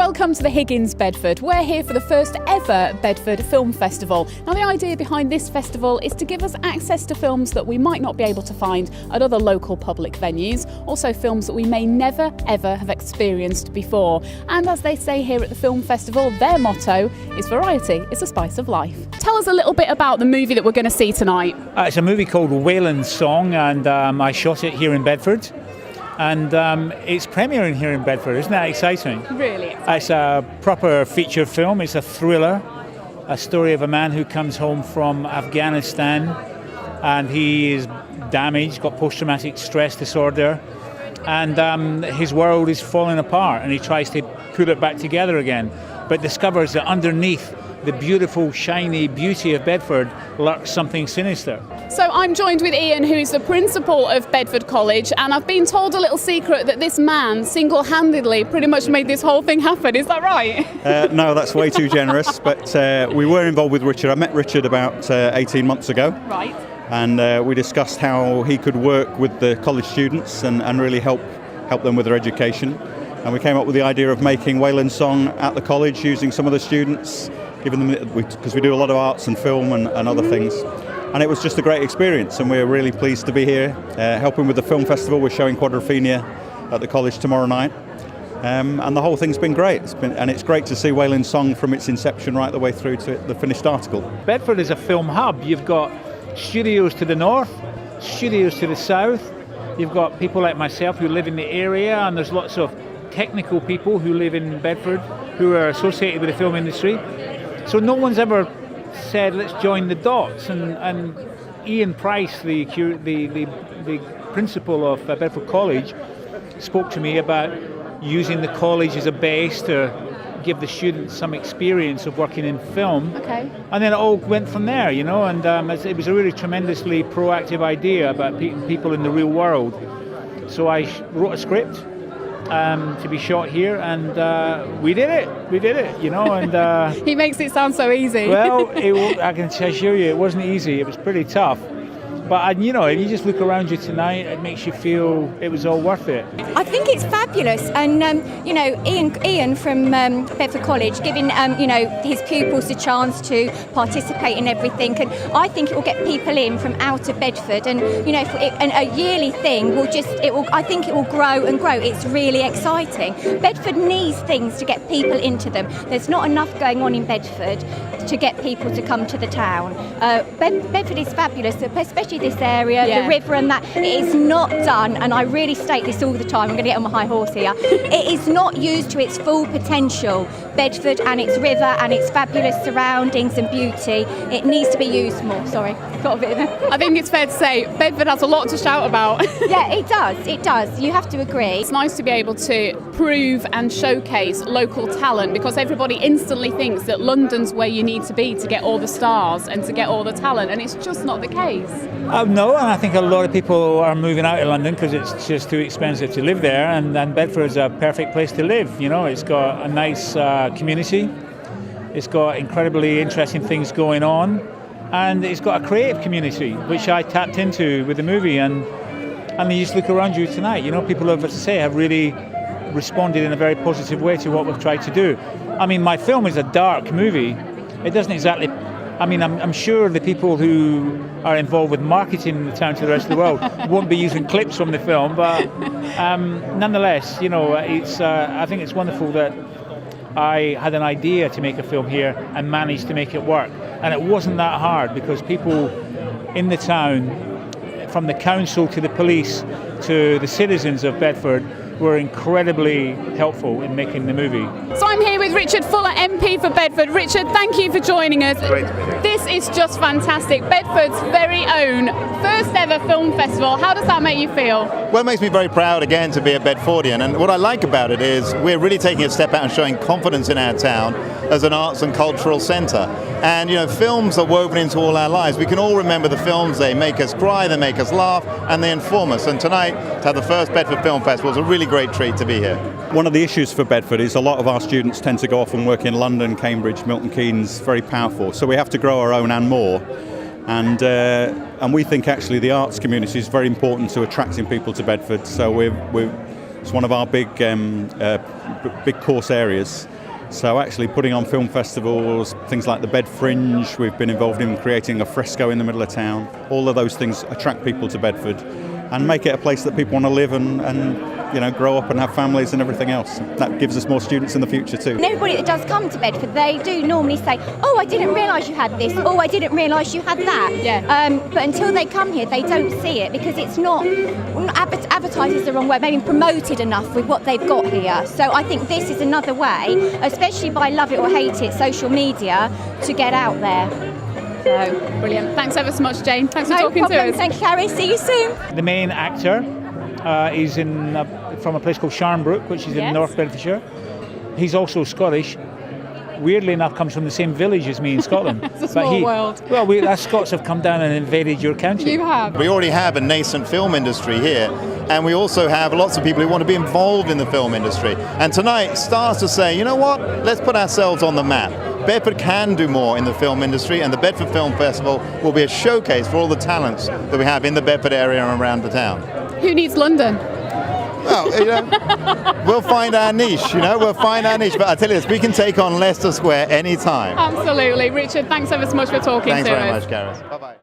Welcome to the Higgins Bedford. We're here for the first ever Bedford Film Festival. Now, the idea behind this festival is to give us access to films that we might not be able to find at other local public venues, also films that we may never ever have experienced before. And as they say here at the film festival, their motto is variety is the spice of life. Tell us a little bit about the movie that we're going to see tonight. It's a movie called Wayland's Song, and I shot it here in Bedford. And it's premiering here in Bedford. Isn't that exciting? Really exciting. It's a proper feature film. It's a thriller, a story of a man who comes home from Afghanistan, and he is damaged, got post-traumatic stress disorder, and his world is falling apart, and he tries to put it back together again, but discovers that underneath the beautiful, shiny beauty of Bedford lurks something sinister. So I'm joined with Ian, who is the principal of Bedford College, and I've been told a little secret that this man single-handedly pretty much made this whole thing happen. Is that right? No, that's way too generous, but we were involved with Richard. I met Richard about 18 months ago. Right. And we discussed how he could work with the college students and really help them with their education. And we came up with the idea of making Wayland's Song at the college using some of the students, giving them, because we do a lot of arts and film and other things. And it was just a great experience, and we're really pleased to be here helping with the film festival. We're showing Quadrophenia at the college tomorrow night, and the whole thing's been great. It's great to see Wayland's Song from its inception right the way through to the finished article. Bedford is a film hub. You've got studios to the north, studios to the south. You've got people like myself who live in the area, and there's lots of technical people who live in Bedford who are associated with the film industry. So no one's ever said, let's join the dots. And Ian Price, the principal of Bedford College, spoke to me about using the college as a base to give the students some experience of working in film. Okay. And then it all went from there, you know, and it was a really tremendously proactive idea about people in the real world. So I wrote a script to be shot here, and we did it, you know, and He makes it sound so easy. well, I can assure you it wasn't easy. It was pretty tough. But, you know, if you just look around you tonight, it makes you feel it was all worth it. I think it's fabulous, and you know, Ian from Bedford College giving his pupils the chance to participate in everything, and I think it will get people in from out of Bedford, and you know, and a yearly thing I think it will grow and grow. It's really exciting. Bedford needs things to get people into them. There's not enough going on in Bedford to get people to come to the town. Bedford is fabulous, especially this area, the river and that. It is not done, and I really state this all the time, I'm going to get on my high horse here, it is not used to its full potential. Bedford and its river and its fabulous surroundings and beauty, it needs to be used more. Sorry, got a bit of a... I think it's fair to say Bedford has a lot to shout about. Yeah, it does, you have to agree. It's nice to be able to prove and showcase local talent, because everybody instantly thinks that London's where you need to be to get all the stars and to get all the talent, and it's just not the case. No, and I think a lot of people are moving out of London because it's just too expensive to live there, and Bedford's a perfect place to live. You know, it's got a nice community, it's got incredibly interesting things going on, and it's got a creative community, which I tapped into with the movie. And you just look around you tonight, you know, people, as I say, have really responded in a very positive way to what we've tried to do. I mean, my film is a dark movie. It doesn't exactly... I mean, I'm sure the people who are involved with marketing the town to the rest of the world won't be using clips from the film, but nonetheless, you know, I think it's wonderful that I had an idea to make a film here and managed to make it work. And it wasn't that hard, because people in the town, from the council to the police to the citizens of Bedford, were incredibly helpful in making the movie. So I'm here with Richard Fuller, MP for Bedford. Richard, thank you for joining us. Great to be here. This is just fantastic. Bedford's very own first ever film festival. How does that make you feel? Well, it makes me very proud again to be a Bedfordian, and what I like about it is we're really taking a step out and showing confidence in our town as an arts and cultural centre. And you know, films are woven into all our lives. We can all remember the films. They make us cry, they make us laugh, and they inform us. And tonight, to have the first Bedford Film Festival is a really great treat to be here. One of the issues for Bedford is a lot of our students tend to go off and work in London, Cambridge, Milton Keynes, very powerful. So we have to grow our own and more. And we think actually the arts community is very important to attracting people to Bedford. So we're It's one of our big course areas. So actually putting on film festivals, things like the Bed Fringe, we've been involved in creating a fresco in the middle of town. All of those things attract people to Bedford and make it a place that people want to live and grow up and have families and everything else. That gives us more students in the future too. And everybody that does come to Bedford, they do normally say, oh, I didn't realise you had this, oh, I didn't realise you had that. Yeah. But until they come here, they don't see it because it's not advertised is the wrong word, maybe promoted enough with what they've got here. So I think this is another way, especially by Love It or Hate It, social media, to get out there. So Brilliant. Thanks ever so much, Jane. Thanks for no talking problem. to us. Thank you, Carrie. See you soon. The main actor is from a place called Sharnbrook, which is in Yes. North Bedfordshire. He's also Scottish. Weirdly enough, comes from the same village as me in Scotland. It's a small world. Well, us Scots have come down and invaded your country. You have. We already have a nascent film industry here, and we also have lots of people who want to be involved in the film industry. And tonight starts to say, you know what, let's put ourselves on the map. Bedford can do more in the film industry, and the Bedford Film Festival will be a showcase for all the talents that we have in the Bedford area and around the town. Who needs London? Well, we'll find our niche, we'll find our niche. But I tell you this, we can take on Leicester Square anytime. Absolutely. Richard, thanks ever so much for talking Thanks to very us. much, Gareth. Bye-bye.